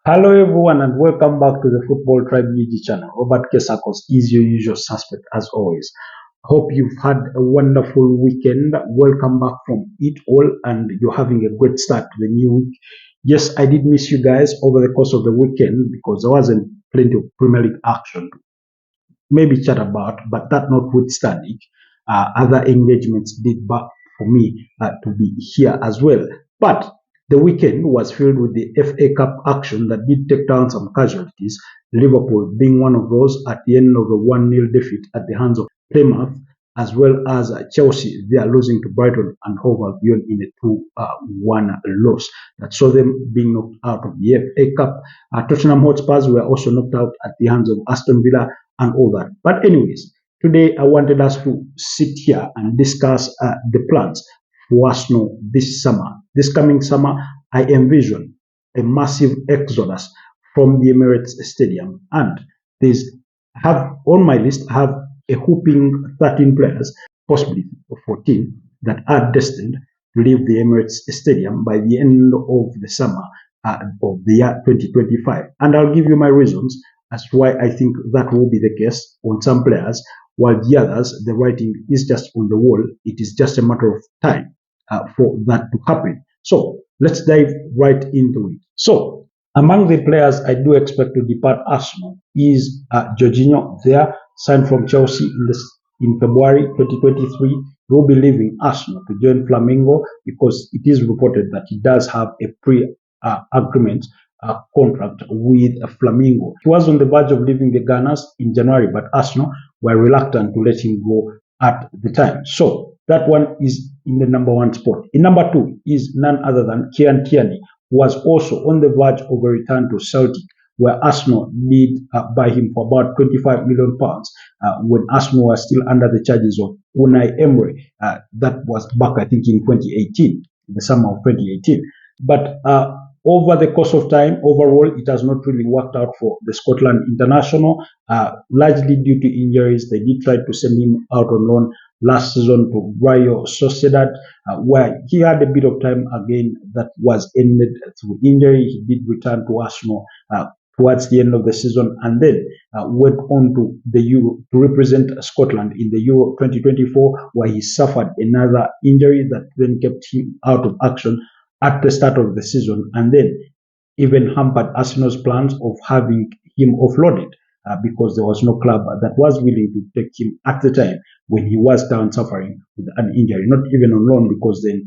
Hello everyone and welcome back to the Football Tribe UG channel. Robert Kesakos is your usual suspect as always. Hope you've had a wonderful weekend. Welcome back from it all and you're having a great start to the new week. Yes, I did miss you guys over the course of the weekend because there wasn't plenty of Premier League action to maybe chat about, but that notwithstanding, other engagements did back for me to be here as well. But the weekend was filled with the FA Cup action that did take down some casualties, Liverpool being one of those at the end of a 1-0 defeat at the hands of Plymouth, as well as Chelsea. They are losing to Brighton and Hove Albion in a 2-1 loss that saw them being knocked out of the FA Cup. Tottenham Hotspurs were also knocked out at the hands of Aston Villa and all that. But anyways, today I wanted us to sit here and discuss the plans for Arsenal this summer. This coming summer, I envision a massive exodus from the Emirates Stadium, and there's have on my list I have a whooping 13 players, possibly 14, that are destined to leave the Emirates Stadium by the end of the summer of the year 2025. And I'll give you my reasons as to why I think that will be the case on some players, while the others, the writing is just on the wall. It is just a matter of time for that to happen. So let's dive right into it. So among the players I do expect to depart Arsenal is Jorginho. There, signed from Chelsea in February 2023. He will be leaving Arsenal to join Flamengo because it is reported that he does have a pre-agreement contract with Flamengo. He was on the verge of leaving the Gunners in January, but Arsenal were reluctant to let him go at the time. So that one is in the number one spot. In number two is none other than Kieran Tierney, who was also on the verge of a return to Celtic, where Arsenal did buy him for about £25 million when Arsenal was still under the charges of Unai Emery. That was back, I think, in 2018, in the summer of 2018. But over the course of time, overall, it has not really worked out for the Scotland international, largely due to injuries. They did try to send him out on loan last season to Real Sociedad, where he had a bit of time again that was ended through injury. He did return to Arsenal towards the end of the season and then went on to the Euro to represent Scotland in the Euro 2024, where he suffered another injury that then kept him out of action at the start of the season, and then even hampered Arsenal's plans of having him offloaded because there was no club that was willing to take him at the time when he was down suffering with an injury, not even on loan, because then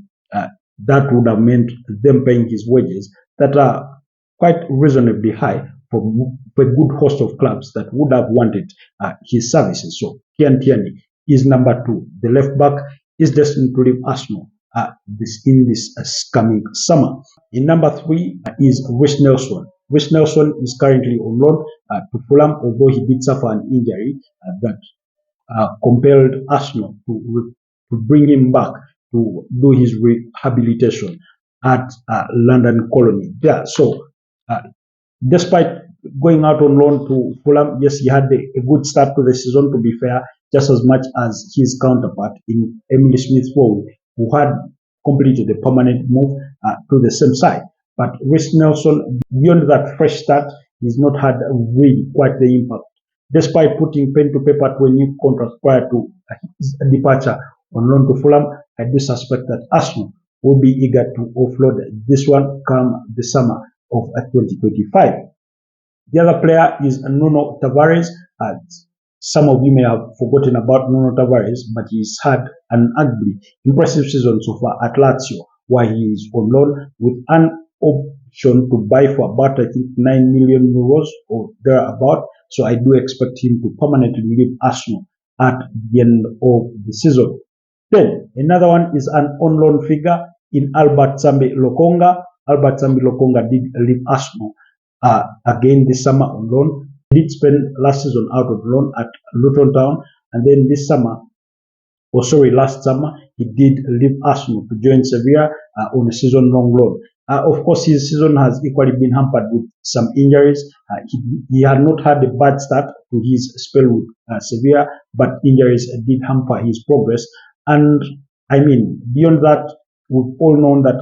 that would have meant them paying his wages that are quite reasonably high for a good host of clubs that would have wanted his services. So Kieran Tierney is number two. The left back is destined to leave Arsenal in this coming summer. In number three is Reece Nelson. Reece Nelson is currently on loan to Fulham, although he did suffer an injury that compelled Arsenal to bring him back to do his rehabilitation at London Colony. Yeah, so despite going out on loan to Fulham, yes, he had a good start to the season, to be fair, just as much as his counterpart in Emily Smith-Rowe, who had completed a permanent move to the same side. But Reece Nelson, beyond that fresh start, he's not had really quite the impact. Despite putting pen to paper to a new contract prior to his departure on loan to Fulham, I do suspect that Arsenal will be eager to offload this one come the summer of 2025. The other player is Nuno Tavares. Some of you may have forgotten about Nuno Tavares, but he's had an ugly, impressive season so far at Lazio, where he is on loan with an option to buy for about, I think, 9 million euros or thereabout. So I do expect him to permanently leave Arsenal at the end of the season. Then another one is an on-loan figure in Albert Sambi Lokonga. Albert Sambi Lokonga did leave Arsenal again this summer on loan. He did spend last season out of loan at Luton Town, and then last summer, he did leave Arsenal to join Sevilla on a season-long loan. Of course, his season has equally been hampered with some injuries. He had not had a bad start to his spell with Sevilla, but injuries did hamper his progress. And I mean, beyond that, we've all known that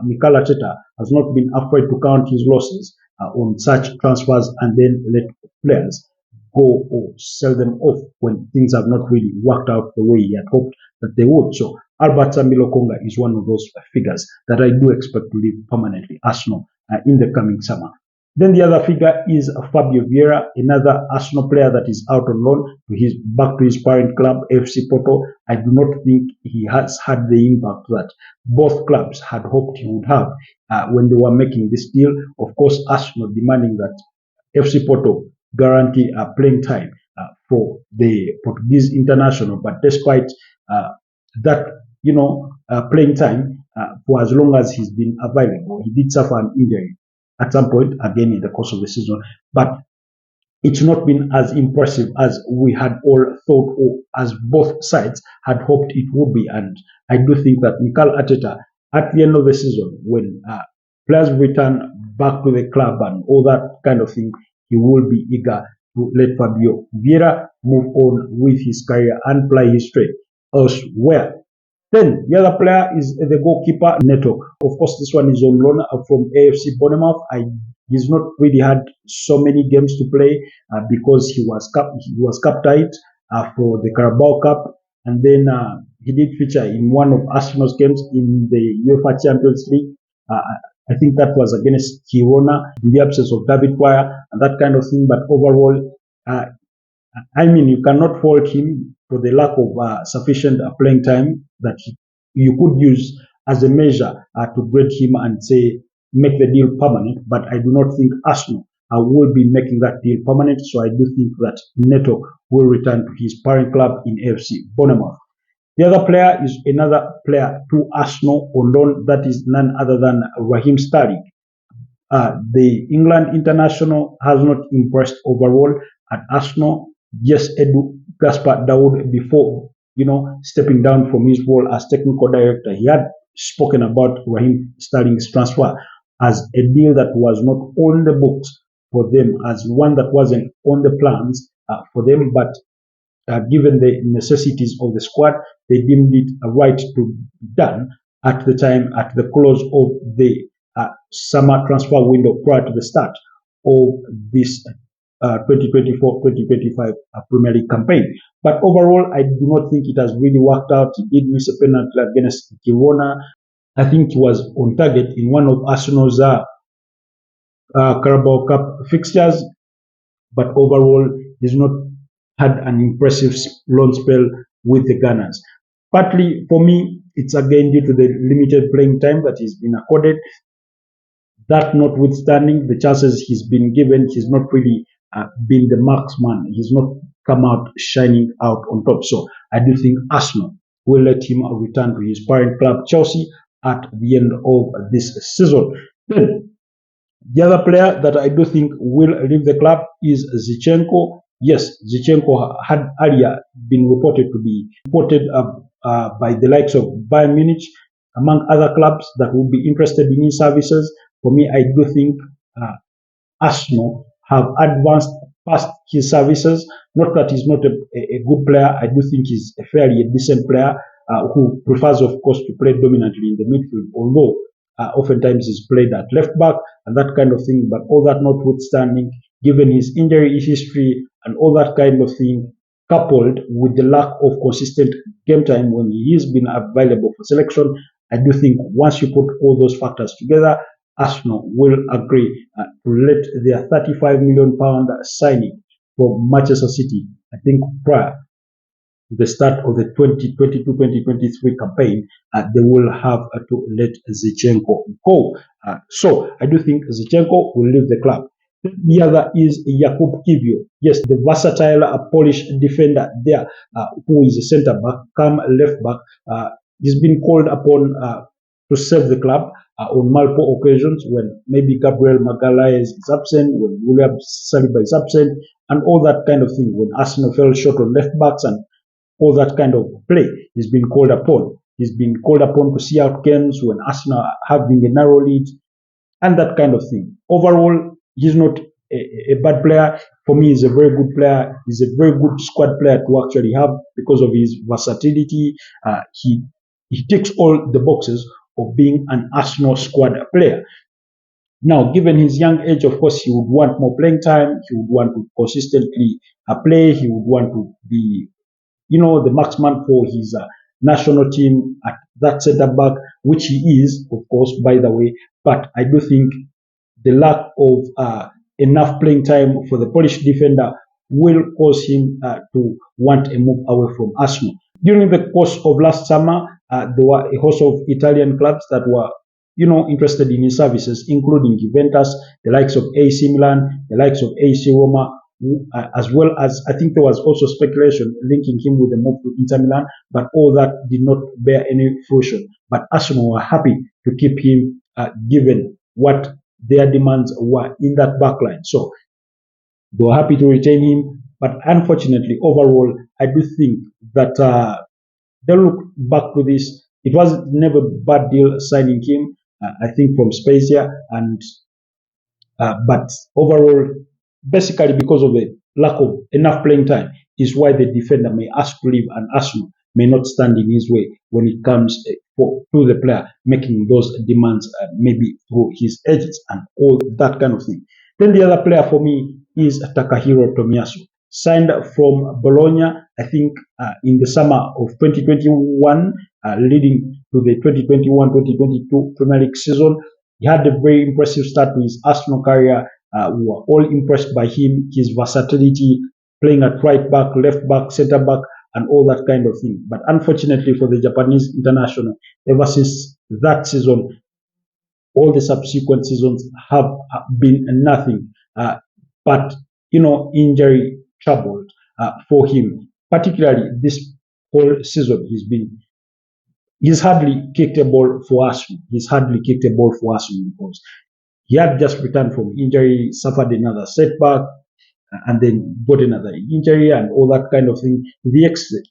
Mikel Arteta has not been afraid to count his losses on such transfers and then let players go or sell them off when things have not really worked out the way he had hoped that they would. So Albert Sambi Lokonga is one of those figures that I do expect to leave permanently Arsenal in the coming summer. Then the other figure is Fabio Vieira, another Arsenal player that is out on loan back to his parent club, FC Porto. I do not think he has had the impact that both clubs had hoped he would have when they were making this deal. Of course, Arsenal demanding that FC Porto guarantee playing time for the Portuguese international, but despite that, playing time for as long as he's been available, he did suffer an injury at some point again in the course of the season, but it's not been as impressive as we had all thought or as both sides had hoped it would be. And I do think that Mikel Arteta, at the end of the season, when players return back to the club and all that kind of thing, he will be eager to let Fabio Vieira move on with his career and ply his trade elsewhere. Then the other player is the goalkeeper Neto. Of course, this one is on loan from AFC Bournemouth. He's not really had so many games to play because he was cup tight for the Carabao Cup, and then he did feature in one of Arsenal's games in the UEFA Champions League. I think that was against Girona in the absence of David Wire and that kind of thing. But overall, you cannot fault him for the lack of sufficient playing time that you could use as a measure to grade him and say make the deal permanent. But I do not think Arsenal will be making that deal permanent. So I do think that Neto will return to his parent club in AFC Bournemouth. The other player is another player to Arsenal on loan, that is none other than Raheem Sterling. The England international has not impressed overall at Arsenal. Yes, Edu Gaspar Dawood, before stepping down from his role as technical director, he had spoken about Raheem Sterling's transfer as a deal that was not on the books for them, as one that wasn't on the plans for them, but given the necessities of the squad, they deemed it right to be done at the time, at the close of the summer transfer window prior to the start of this 2024-2025 Premier League campaign. But overall, I do not think it has really worked out. He did miss a penalty against Girona. I think he was on target in one of Arsenal's Carabao Cup fixtures, but overall, he's not had an impressive loan spell with the Gunners. Partly, for me, it's again due to the limited playing time that he's been accorded. That notwithstanding, the chances he's been given, he's not really been the marksman. He's not come out shining out on top. So I do think Arsenal will let him return to his parent club, Chelsea, at the end of this season. Then, the other player that I do think will leave the club is Zinchenko. Yes, Zinchenko had earlier been reported to be reported by the likes of Bayern Munich, among other clubs that would be interested in his services. For me, I do think Arsenal have advanced past his services. Not that he's not a good player. I do think he's a fairly decent player who prefers, of course, to play dominantly in the midfield, although oftentimes he's played at left back and that kind of thing. But all that notwithstanding, given his injury history and all that kind of thing, coupled with the lack of consistent game time when he has been available for selection, I do think once you put all those factors together, Arsenal will agree to let their £35 million signing for Manchester City, I think prior to the start of the 2022-2023 campaign, they will have to let Zinchenko go. So I do think Zinchenko will leave the club. The other is Jakub Kiwior. Yes, the versatile Polish defender there, who is a centre back, come left back. He's been called upon to save the club on multiple occasions when maybe Gabriel Magalhaes is absent, when William Saliba is absent, and all that kind of thing. When Arsenal fell short on left backs and all that kind of play, he's been called upon. He's been called upon to see out games when Arsenal are having a narrow lead and that kind of thing. Overall, he's not a bad player. For me, he's a very good player. He's a very good squad player to actually have because of his versatility. He ticks all the boxes of being an Arsenal squad player. Now, given his young age, of course, he would want more playing time. He would want to consistently play. He would want to be, the marksman for his national team at that centre back, which he is, of course, by the way. But I do think the lack of enough playing time for the Polish defender will cause him to want a move away from Arsenal. During the course of last summer, there were a host of Italian clubs that were, interested in his services, including Juventus, the likes of AC Milan, the likes of AC Roma, as well as I think there was also speculation linking him with the move to Inter Milan, but all that did not bear any fruition. But Arsenal were happy to keep him, given what their demands were in that backline. So they were happy to retain him, but unfortunately, overall, I do think that they look back to this. It was never a bad deal signing him. I think from Spezia, and but overall, basically because of the lack of enough playing time, is why the defender may ask to leave, and Arsenal may not stand in his way when it comes to the player making those demands, maybe through his agents and all that kind of thing. Then the other player for me is Takahiro Tomiyasu, signed from Bologna, I think, in the summer of 2021, leading to the 2021-2022 Premier League season. He had a very impressive start to his Arsenal career. We were all impressed by him, his versatility, playing at right back, left back, centre back, and all that kind of thing. But unfortunately for the Japanese international, ever since that season, all the subsequent seasons have been nothing but injury troubled for him. Particularly this whole season, he's hardly kicked a ball for Arsenal. He's hardly kicked a ball for Arsenal because he had just returned from injury, suffered another setback, and then got another injury and all that kind of thing, to the extent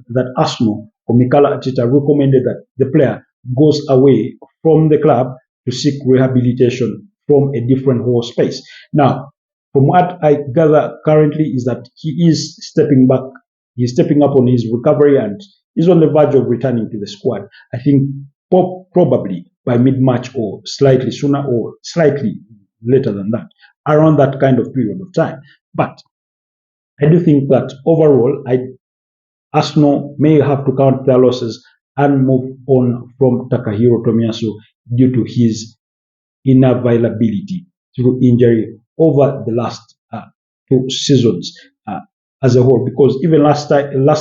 that Arsenal or Mikel Arteta recommended that the player goes away from the club to seek rehabilitation from a different whole space. Now, from what I gather currently is that he is stepping back, he's stepping up on his recovery and is on the verge of returning to the squad. I think probably by mid-March or slightly sooner or slightly later than that, around that kind of period of time. But I do think that overall, Arsenal may have to count their losses and move on from Takahiro Tomiyasu due to his unavailability through injury over the last 2 seasons as a whole. Because even last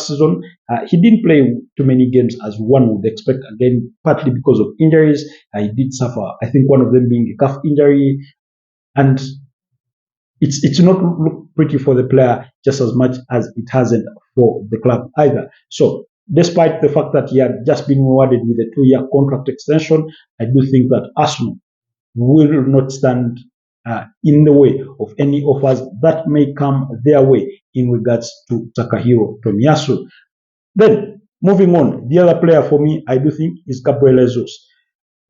season, he didn't play too many games as one would expect. Again, partly because of injuries, he did suffer. I think one of them being a calf injury, and it's not look pretty for the player just as much as it hasn't for the club either. So despite the fact that he had just been rewarded with a 2-year contract extension, I do think that Arsenal will not stand in the way of any offers that may come their way in regards to Takahiro Tomiyasu. Then, moving on, the other player for me, I do think, is Gabriel Jesus.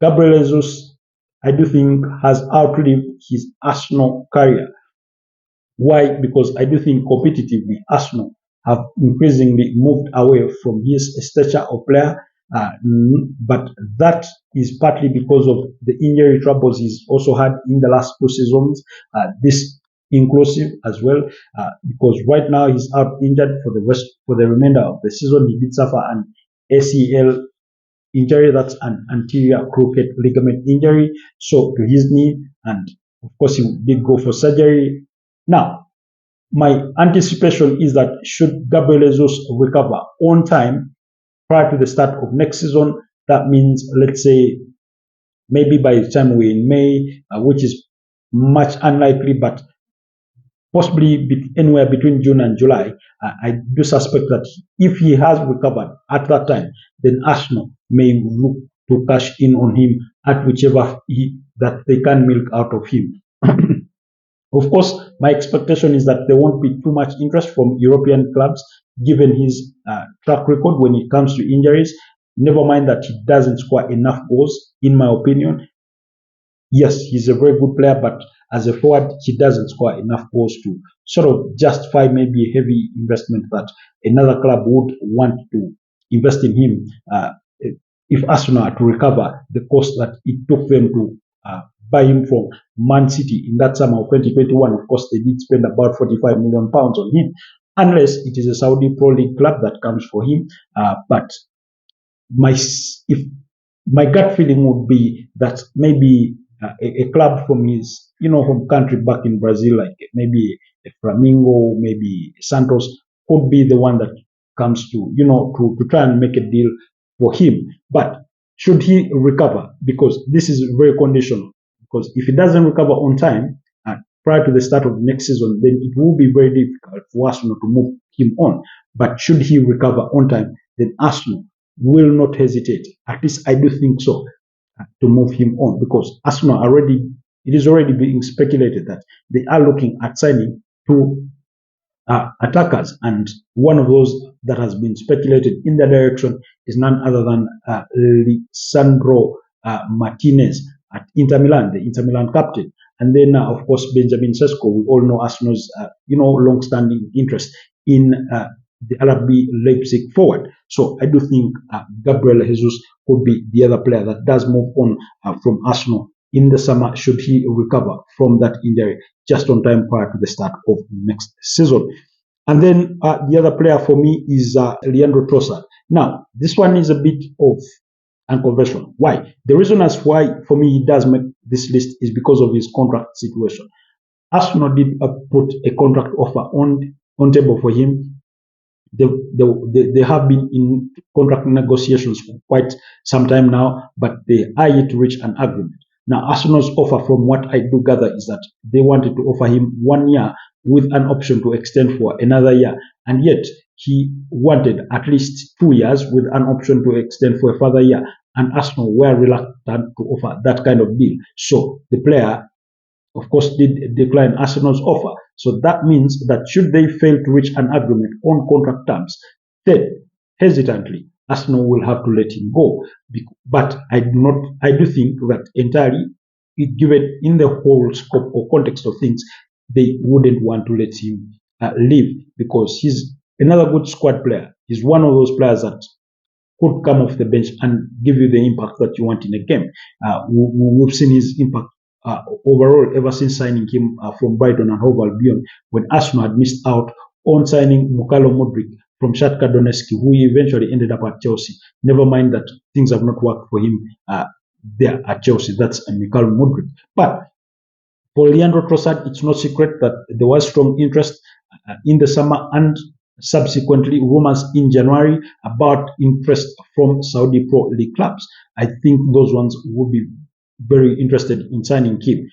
Gabriel Jesus, I do think, has outlived his Arsenal career. Why? Because I do think competitively, Arsenal have increasingly moved away from his stature of player, but that is partly because of the injury troubles he's also had in the last 2 seasons, this inclusive as well, because right now he's out injured for the remainder of the season. He did suffer an ACL injury, that's an anterior cruciate ligament injury, so to his knee, and of course he did go for surgery. Now, my anticipation is that should Gabriel Jesus recover on time prior to the start of next season, that means, let's say, maybe by the time we're in May, which is much unlikely, but possibly anywhere between June and July, I do suspect that if he has recovered at that time, then Arsenal may look to cash in on him at whichever that they can milk out of him. Of course, my expectation is that there won't be too much interest from European clubs, given his track record when it comes to injuries. Never mind that he doesn't score enough goals, in my opinion. Yes, he's a very good player, but as a forward, he doesn't score enough goals to sort of justify maybe a heavy investment that another club would want to invest in him if Arsenal are to recover the cost that it took them to buy him from Man City in that summer of 2021. Of course, they did spend about 45 million pounds on him, unless it is a Saudi Pro League club that comes for him. But if my gut feeling would be that maybe a club from his home country back in Brazil, like maybe a Flamengo, maybe Santos, could be the one that comes to to try and make a deal for him. But should he recover, because this is very conditional, because if he doesn't recover on time prior to the start of next season, then it will be very difficult for Arsenal to move him on. But should he recover on time, then Arsenal will not hesitate. At least I do think so, to move him on, because Arsenal it is already being speculated that they are looking at signing two attackers, and one of those that has been speculated in the direction is none other than Lisandro Martinez at Inter Milan, the Inter Milan captain. And then, of course, Benjamin Sesko. We all know Arsenal's, long-standing interest in the RB Leipzig forward. So I do think Gabriel Jesus could be the other player that does move on from Arsenal in the summer, should he recover from that injury just on time prior to the start of next season. And then the other player for me is Leandro Trossard. Now, this one is a bit of unconventional. Why? The reason as why for me he does make this list is because of his contract situation. Arsenal did put a contract offer on table for him. They have been in contract negotiations for quite some time now, but they are yet to reach an agreement. Now, Arsenal's offer, from what I do gather, is that they wanted to offer him 1 year with an option to extend for another year, and yet he wanted at least 2 years with an option to extend for a further year, and Arsenal were reluctant to offer that kind of deal. So the player, of course, did decline Arsenal's offer. So that means that should they fail to reach an agreement on contract terms, then hesitantly Arsenal will have to let him go. But I do think that entirely, given in the whole scope or context of things, they wouldn't want to let him leave, because he's another good squad player. He's one of those players that could come off the bench and give you the impact that you want in a game. We've seen his impact overall ever since signing him from Brighton and Hove Albion, when Arsenal had missed out on signing Mykhailo Mudryk from Shakhtar Donetsk, who eventually ended up at Chelsea. Never mind that things have not worked for him there at Chelsea. That's Mykhailo Mudryk. But for Leandro Trossard, it's no secret that there was strong interest in the summer and subsequently rumors in January about interest from Saudi Pro League clubs. I think those ones would be very interested in signing him.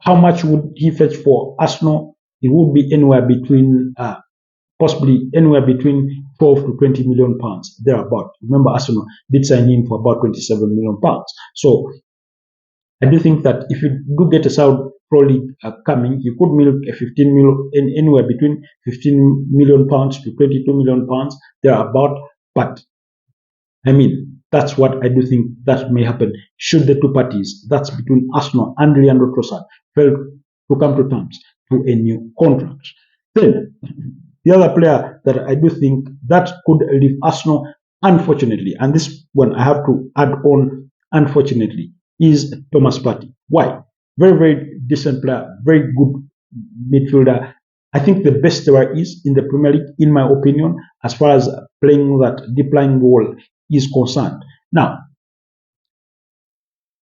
How much would he fetch for Arsenal? It would be anywhere between possibly anywhere between 12 to 20 million pounds, thereabout. Remember, Arsenal did sign him for about 27 million pounds. So I do think that if you do get a Saudi Pro League coming, you could milk a 15 million, anywhere between 15 million pounds to 22 million pounds, thereabout. But I mean, that's what I do think that may happen should the two parties, that's between Arsenal and Leandro Trossard, fail to come to terms to a new contract. Then the other player that I do think that could leave Arsenal, unfortunately, and this one I have to add on, unfortunately, is Thomas Partey. Why? Very, very decent player, very good midfielder. I think the best there is in the Premier League, in my opinion, as far as playing that deep lying role is concerned. Now,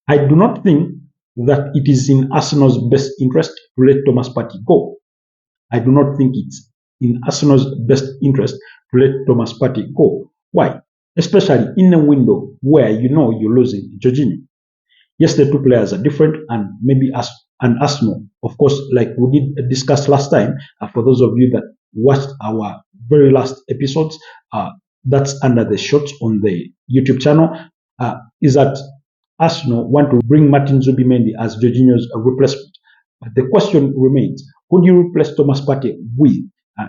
I do not think that it is in Arsenal's best interest to let Thomas Partey go. I do not think it's in Arsenal's best interest to let Thomas Partey go. Why? Especially in a window where you're losing Jorginho. Yes, the two players are different, and maybe Arsenal, of course, like we did discuss last time, for those of you that watched our very last episodes, that's under the shots on the YouTube channel, is that Arsenal want to bring Martin Zubimendi as Jorginho's replacement. But the question remains, who do you replace Thomas Partey with?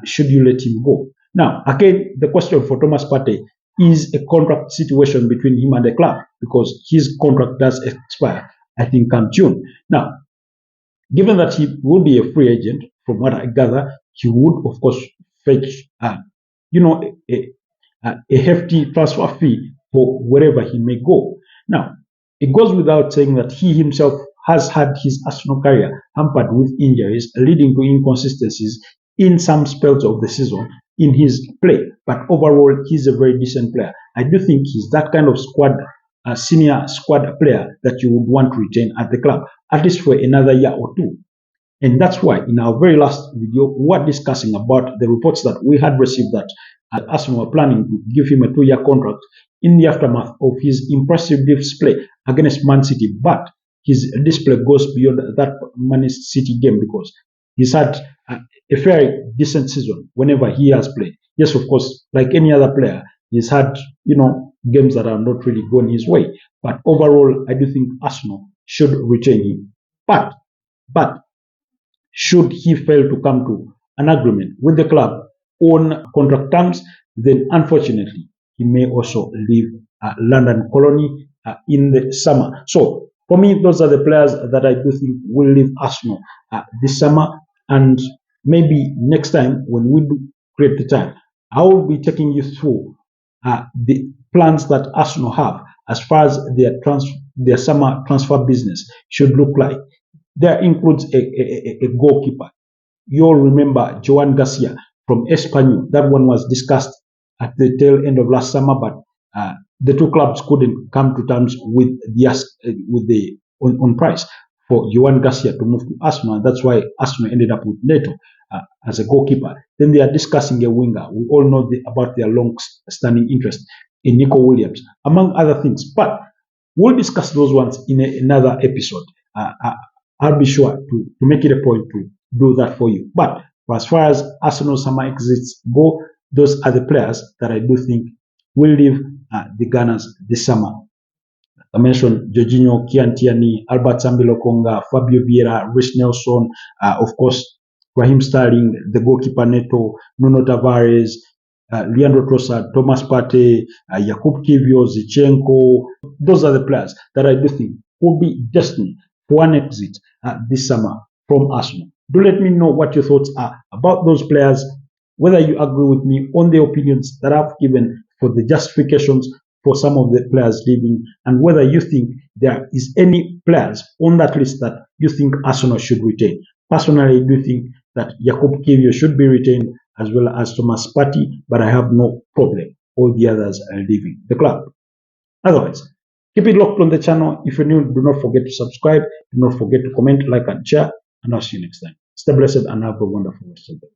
Should you let him go? Now, again, the question for Thomas Partey is a contract situation between him and the club, because his contract does expire, I think, come June. Now, given that he will be a free agent, from what I gather, he would, of course, fetch, a hefty transfer fee for wherever he may go. Now, it goes without saying that he himself has had his Arsenal career hampered with injuries, leading to inconsistencies in some spells of the season in his play. But overall, he's a very decent player. I do think he's that kind of senior squad player that you would want to retain at the club, at least for another year or two. And that's why in our very last video, we were discussing about the reports that we had received that Arsenal were planning to give him a 2-year contract in the aftermath of his impressive display against Man City. But his display goes beyond that Man City game because he's had a very decent season whenever he has played. Yes, of course, like any other player, he's had, games that are not really going his way. But overall, I do think Arsenal should retain him. But should he fail to come to an agreement with the club on contract terms, then unfortunately he may also leave London Colony in the summer. So for me, those are the players that I do think will leave Arsenal this summer. And maybe next time when we do create the time, I will be taking you through the plans that Arsenal have as far as their summer transfer business should look like. There includes a goalkeeper. You all remember Joan Garcia from Espanyol. That one was discussed at the tail end of last summer, but the two clubs couldn't come to terms with the on price for Joan Garcia to move to Arsenal. And that's why Arsenal ended up with Neto as a goalkeeper. Then they are discussing a winger. We all know about their long-standing interest in Nico Williams, among other things. But we'll discuss those ones in another episode. I'll be sure to make it a point to do that for you. But as far as Arsenal summer exits go, those are the players that I do think will leave the Gunners this summer. I mentioned Jorginho, Kian Tierney, Albert Sambi-Lokonga, Fabio Vieira, Rich Nelson, of course, Raheem Sterling, the goalkeeper Neto, Nuno Tavares, Leandro Trossard, Thomas Partey, Jakub Kiwior, Zichenko. Those are the players that I do think will be destined for an exit this summer from Arsenal. Do let me know what your thoughts are about those players, whether you agree with me on the opinions that I've given for the justifications for some of the players leaving, and whether you think there is any players on that list that you think Arsenal should retain. Personally, I do think that Jakub Kiwior should be retained as well as Thomas Partey, but I have no problem. All the others are leaving the club. Otherwise, keep it locked on the channel. If you're new, do not forget to subscribe. Do not forget to comment, like, and share. And I'll see you next time. Stay blessed and have a wonderful rest of the day.